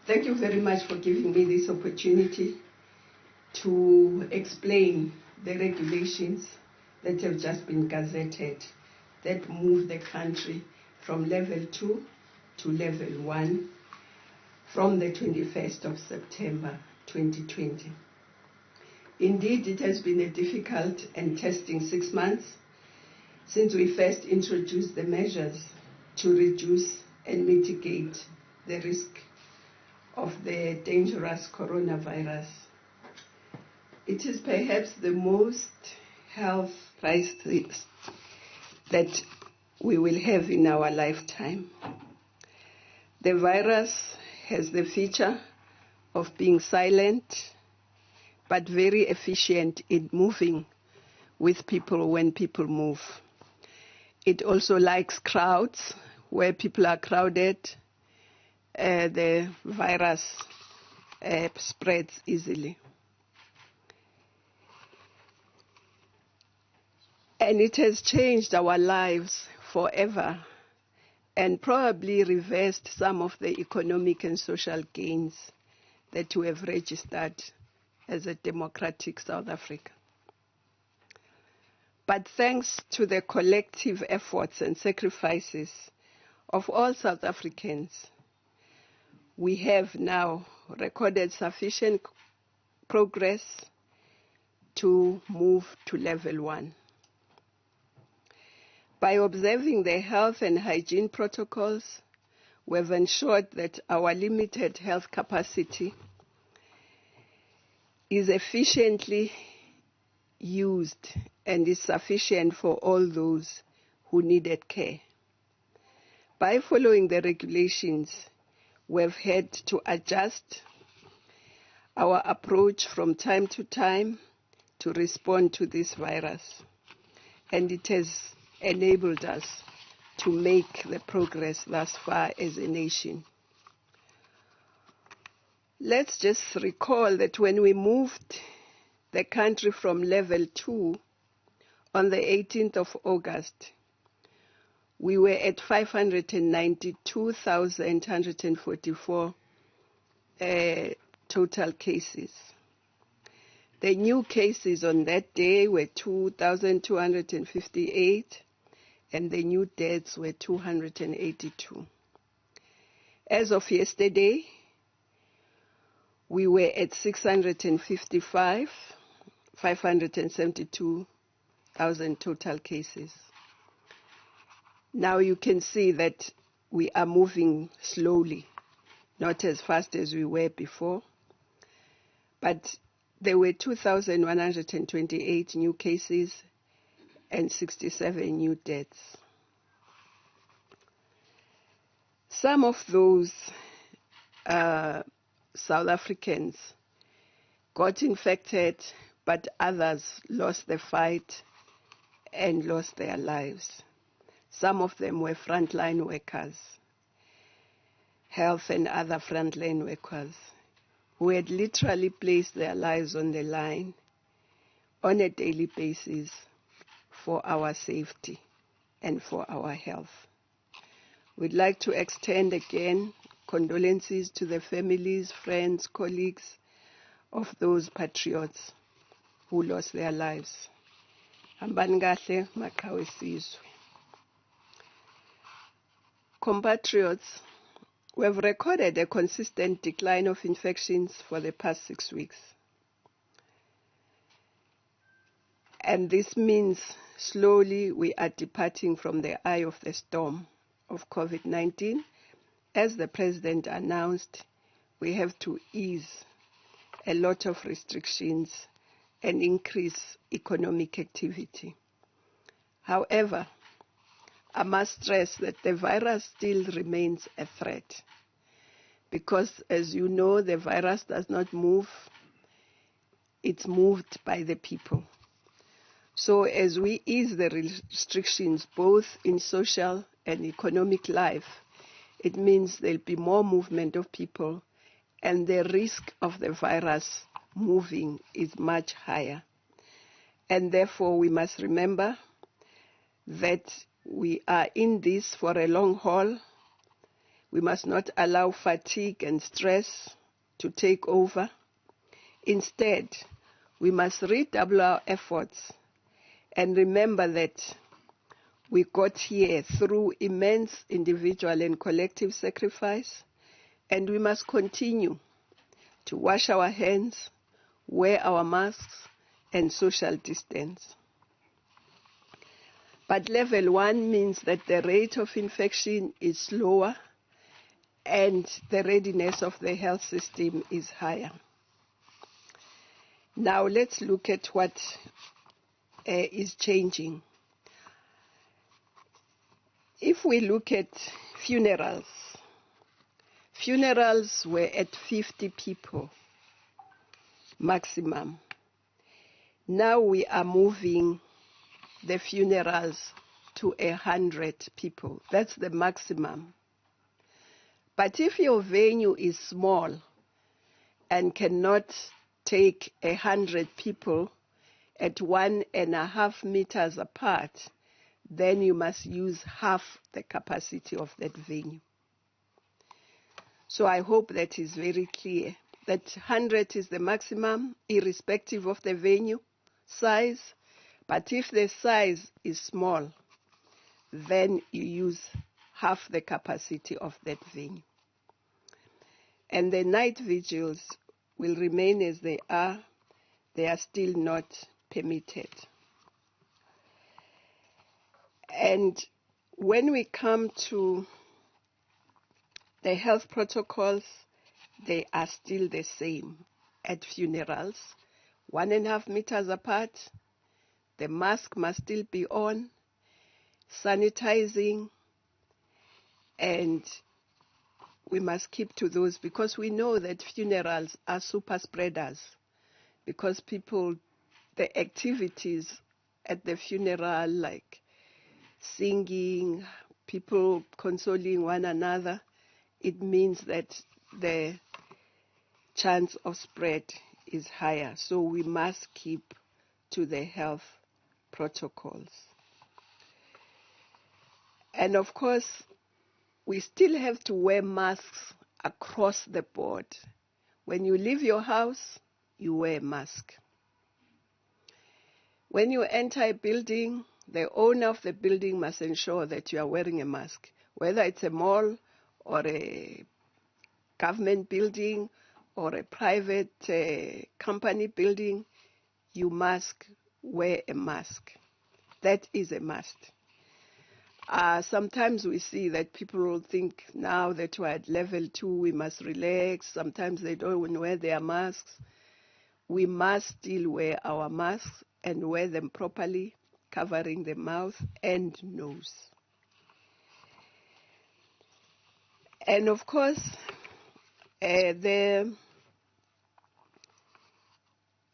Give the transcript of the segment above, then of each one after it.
Thank you very much for giving me this opportunity to explain the regulations that have just been gazetted that move the country from level 2 to level 1 from the 21st of September 2020. Indeed, it has been a difficult and testing 6 months since we first introduced the measures to reduce and mitigate the risk of the dangerous coronavirus. It is perhaps the most health crisis that we will have in our lifetime. The virus has the feature of being silent, but very efficient in moving with people when people move. It also likes crowds. Where people are crowded, the virus spreads easily. And it has changed our lives forever and probably reversed some of the economic and social gains that we have registered as a democratic South Africa. But thanks to the collective efforts and sacrifices of all South Africans, we have now recorded sufficient progress to move to level 1. By observing the health and hygiene protocols, we have ensured that our limited health capacity is efficiently used and is sufficient for all those who needed care. By following the regulations, we have had to adjust our approach from time to time to respond to this virus, and it has enabled us to make the progress thus far as a nation. Let's just recall that when we moved the country from level 2 on the 18th of August, we were at 592,144 total cases. The new cases on that day were 2,258, and the new deaths were 282. As of yesterday, we were at 572,000 total cases. Now you can see that we are moving slowly, not as fast as we were before, but there were 2,128 new cases and 67 new deaths. Some of those South Africans got infected, but others lost the fight and lost their lives. Some of them were frontline workers, health and other frontline workers, who had literally placed their lives on the line on a daily basis for our safety and for our health. We'd like to extend again condolences to the families, friends, colleagues of those patriots who lost their lives. Hambani kahle, maqhawe sizwe. Compatriots, we have recorded a consistent decline of infections for the past 6 weeks. And this means slowly we are departing from the eye of the storm of COVID-19. As the President announced, we have to ease a lot of restrictions and increase economic activity. However, I must stress that the virus still remains a threat because, as you know, the virus does not move. It's moved by the people. So as we ease the restrictions both in social and economic life, it means there'll be more movement of people and the risk of the virus moving is much higher. And therefore we must remember that we are in this for a long haul. We must not allow fatigue and stress to take over. Instead, we must redouble our efforts and remember that we got here through immense individual and collective sacrifice, and we must continue to wash our hands, wear our masks, and social distance. But level 1 means that the rate of infection is lower and the readiness of the health system is higher. Now let's look at what is changing. If we look at funerals were at 50 people maximum. Now we are moving the funerals to 100 people. That's the maximum. But if your venue is small and cannot take 100 people at 1.5 meters apart, then you must use half the capacity of that venue. So I hope that is very clear, that 100 is the maximum, irrespective of the venue size. But if the size is small, then you use half the capacity of that venue. And the night vigils will remain as they are. They are still not permitted. And when we come to the health protocols, they are still the same at funerals, 1.5 meters apart. The mask must still be on, sanitizing, and we must keep to those, because we know that funerals are super spreaders, because people, the activities at the funeral, like singing, people consoling one another, it means that the chance of spread is higher. So we must keep to the health protocols. And of course, we still have to wear masks across the board. When you leave your house, you wear a mask. When you enter a building, the owner of the building must ensure that you are wearing a mask. Whether it's a mall or a government building or a private company building, you must wear a mask. That is a must. Sometimes we see that people will think now that we're at level 2, we must relax. Sometimes they don't even wear their masks. We must still wear our masks and wear them properly, covering the mouth and nose. And of course, the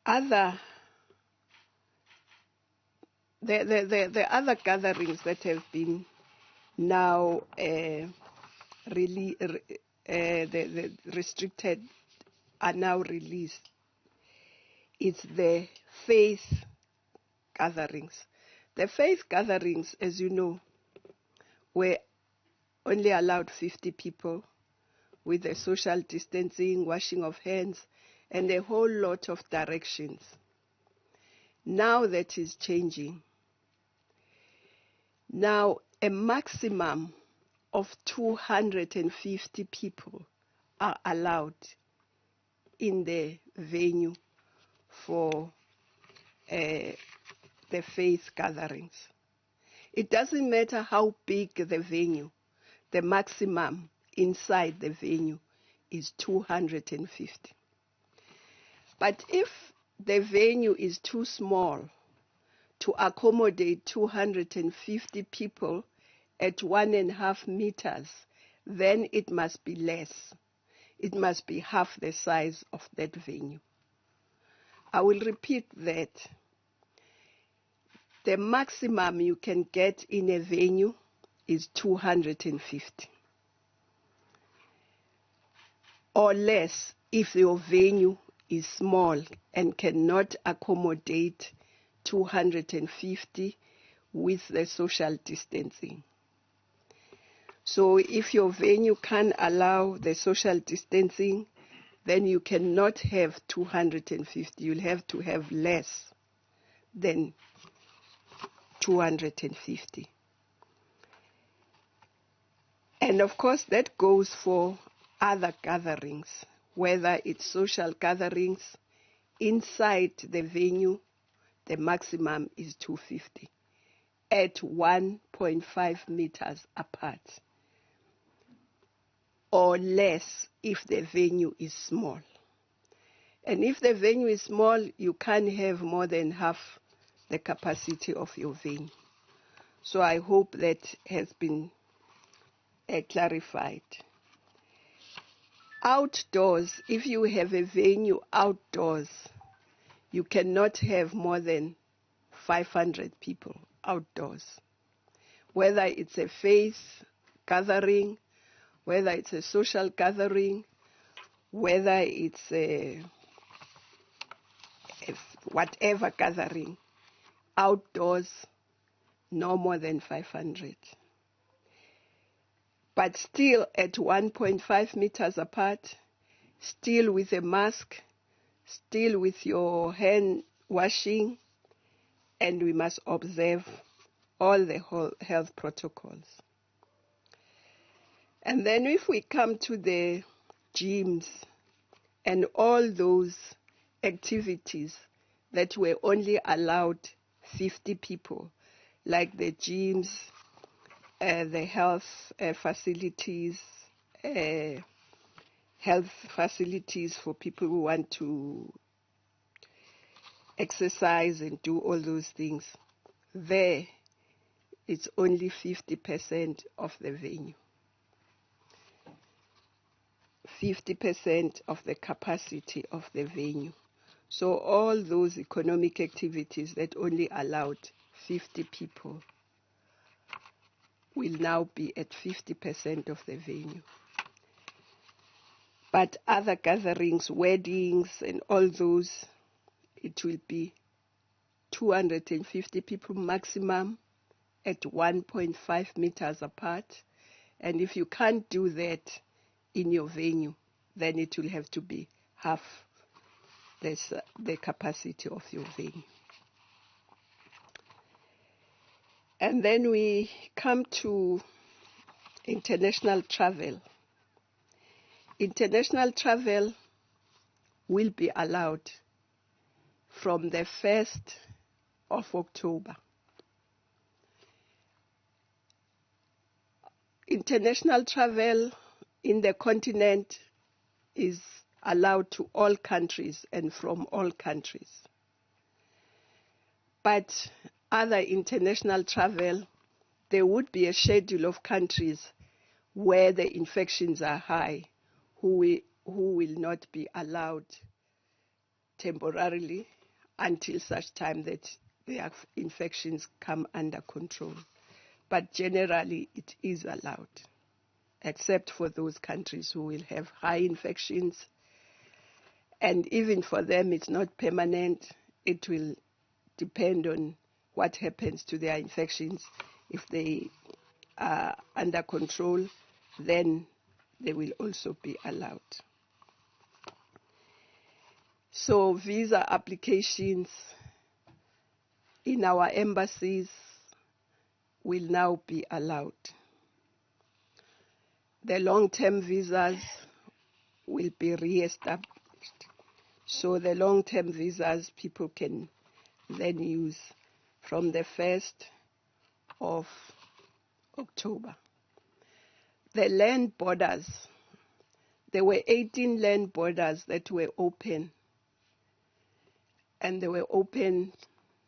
other gatherings that have been now restricted are now released. It's the faith gatherings. The faith gatherings, as you know, were only allowed 50 people with the social distancing, washing of hands, and a whole lot of directions. Now that is changing. Now a maximum of 250 people are allowed in the venue for the faith gatherings. It doesn't matter how big the venue, the maximum inside the venue is 250. But if the venue is too small to accommodate 250 people at 1.5 meters, then it must be less. It must be half the size of that venue. I will repeat that. The maximum you can get in a venue is 250. Or less if your venue is small and cannot accommodate 250 with the social distancing. So if your venue can't allow the social distancing, then you cannot have 250. You'll have to have less than 250. And of course, that goes for other gatherings, whether it's social gatherings inside the venue, the maximum is 250 at 1.5 meters apart, or less if the venue is small. And if the venue is small, you can't have more than half the capacity of your venue. So I hope that has been clarified. Outdoors, if you have a venue outdoors, you cannot have more than 500 people outdoors. Whether it's a faith gathering, whether it's a social gathering, whether it's a whatever gathering, outdoors, no more than 500. But still at 1.5 meters apart, still with a mask, still with your hand washing, and we must observe all the health protocols. And then if we come to the gyms and all those activities that were only allowed 50 people, like the gyms, the health facilities for people who want to exercise and do all those things, there it's only 50% of the venue. 50% of the capacity of the venue. So all those economic activities that only allowed 50 people will now be at 50% of the venue. But other gatherings, weddings, and all those, it will be 250 people maximum at 1.5 meters apart. And if you can't do that in your venue, then it will have to be half the capacity of your venue. And then we come to international travel. International travel will be allowed from the 1st of October. International travel in the continent is allowed to all countries and from all countries. But other international travel, there would be a schedule of countries where the infections are high, who will not be allowed temporarily until such time that their infections come under control. But generally, it is allowed, except for those countries who will have high infections. And even for them, it's not permanent. It will depend on what happens to their infections. If they are under control, then they will also be allowed. So visa applications in our embassies will now be allowed. The long-term visas will be re-established. So the long-term visas people can then use from the 1st of October. The land borders, there were 18 land borders that were open, and they were open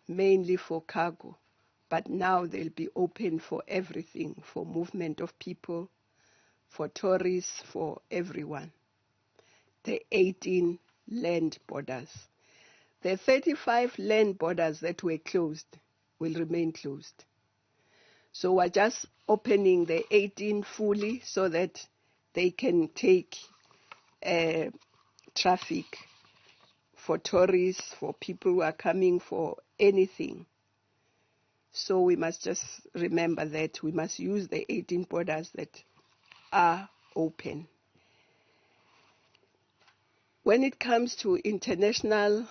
mainly for cargo, but now they'll be open for everything, for movement of people, for tourists, for everyone. The 18 land borders. The 35 land borders that were closed will remain closed. So we're just opening the 18 fully so that they can take traffic for tourists, for people who are coming for anything. So we must just remember that we must use the 18 borders that are open. When it comes to international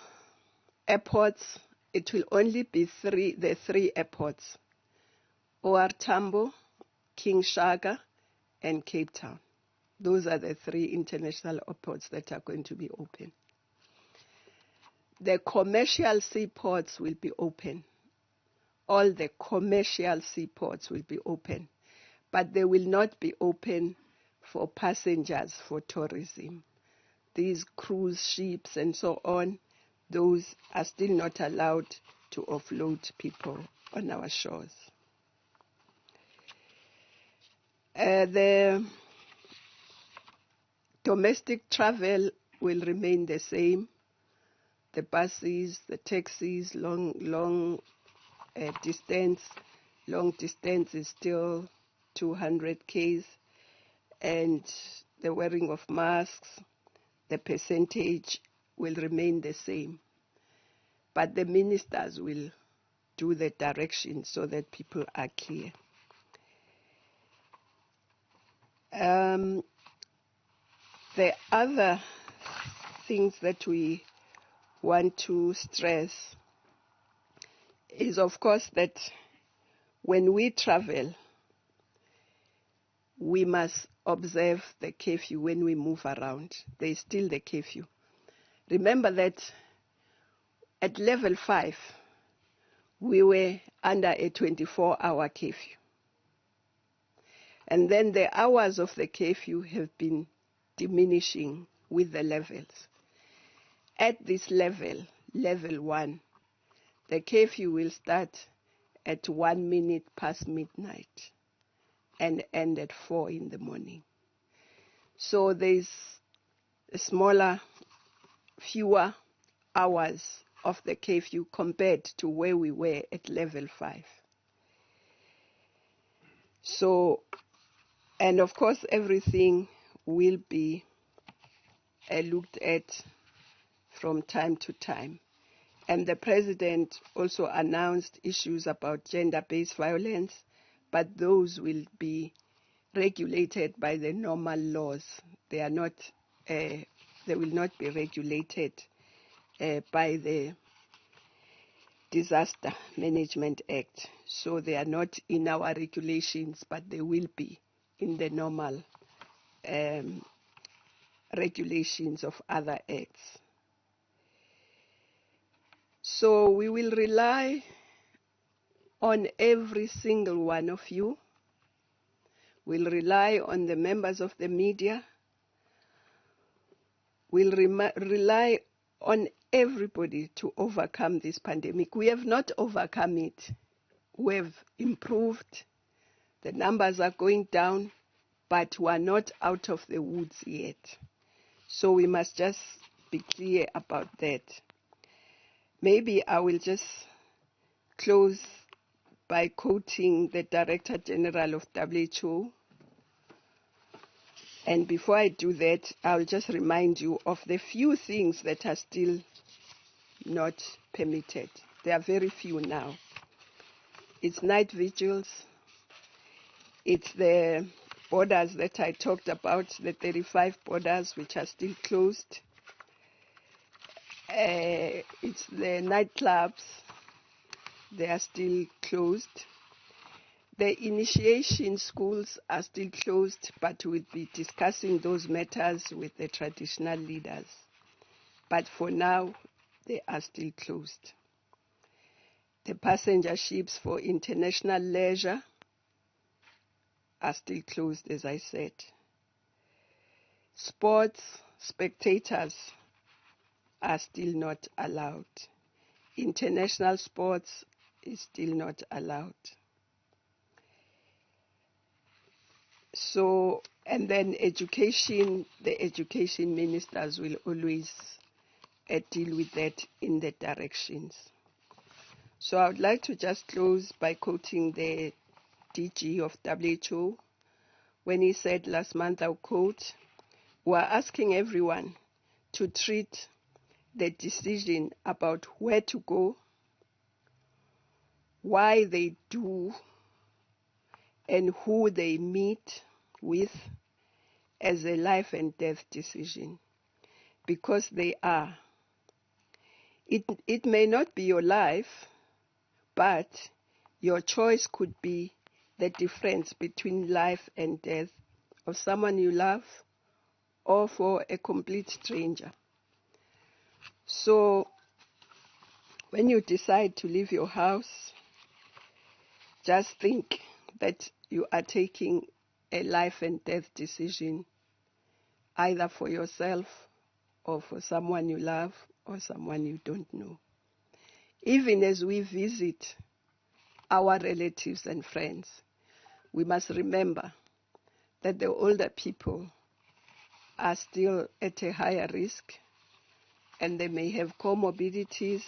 airports, it will only be the three airports: OR Tambo, King Shaka, and Cape Town. Those are the three international airports that are going to be open. The commercial seaports will be open. All the commercial seaports will be open, but they will not be open for passengers for tourism. These cruise ships and so on, those are still not allowed to offload people on our shores. The domestic travel will remain the same. The buses, the taxis, long distance is still 200 km, and the wearing of masks, the percentage will remain the same. But the ministers will do the direction so that people are clear. The other things that we want to stress is, of course, that when we travel, we must observe the curfew when we move around. There is still the curfew. Remember that at level 5, we were under a 24-hour curfew. And then the hours of the curfew have been diminishing with the levels. At this level, level 1, the curfew will start at 1 minute past midnight and end at 4 in the morning. So there's fewer hours of the curfew compared to where we were at level 5. So, and of course, everything will be looked at from time to time. And the president also announced issues about gender-based violence, but those will be regulated by the normal laws. They are not. They will not be regulated by the Disaster Management Act. So they are not in our regulations, but they will be in the normal regulations of other acts. So we will rely on every single one of you. We'll rely on the members of the media. We'll rely on everybody to overcome this pandemic. We have not overcome it. We have improved. The numbers are going down, but we are not out of the woods yet. So we must just be clear about that. Maybe I will just close by quoting the Director General of WHO. And before I do that, I'll just remind you of the few things that are still not permitted. There are very few now. It's night vigils. It's the borders that I talked about, the 35 borders which are still closed. It's the nightclubs. They are still closed. The initiation schools are still closed, but we'll be discussing those matters with the traditional leaders. But for now, they are still closed. The passenger ships for international leisure are still closed, as I said. Sports spectators are still not allowed. International sports is still not allowed. So, and then education, the education ministers will always deal with that in the directions. So I would like to just close by quoting the DG of WHO when he said last month, I'll quote, "We're asking everyone to treat the decision about where to go, why they do, and who they meet with as a life and death decision, because they are. It may not be your life, but your choice could be the difference between life and death of someone you love or for a complete stranger. So when you decide to leave your house, just think that you are taking a life and death decision, either for yourself or for someone you love or someone you don't know. Even as we visit our relatives and friends, we must remember that the older people are still at a higher risk and they may have comorbidities,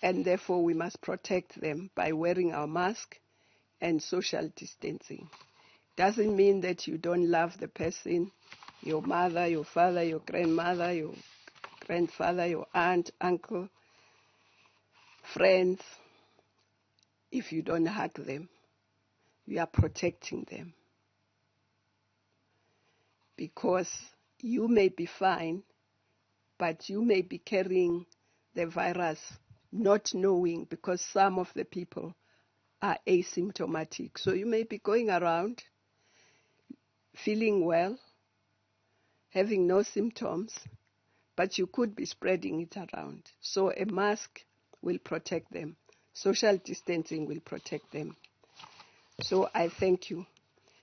and therefore we must protect them by wearing our mask and social distancing. Doesn't mean that you don't love the person, your mother, your father, your grandmother, your grandfather, your aunt, uncle, friends. If you don't hug them, you are protecting them. Because you may be fine, but you may be carrying the virus not knowing, because some of the people are asymptomatic. So you may be going around feeling well, having no symptoms, but you could be spreading it around. So a mask will protect them. Social distancing will protect them. So I thank you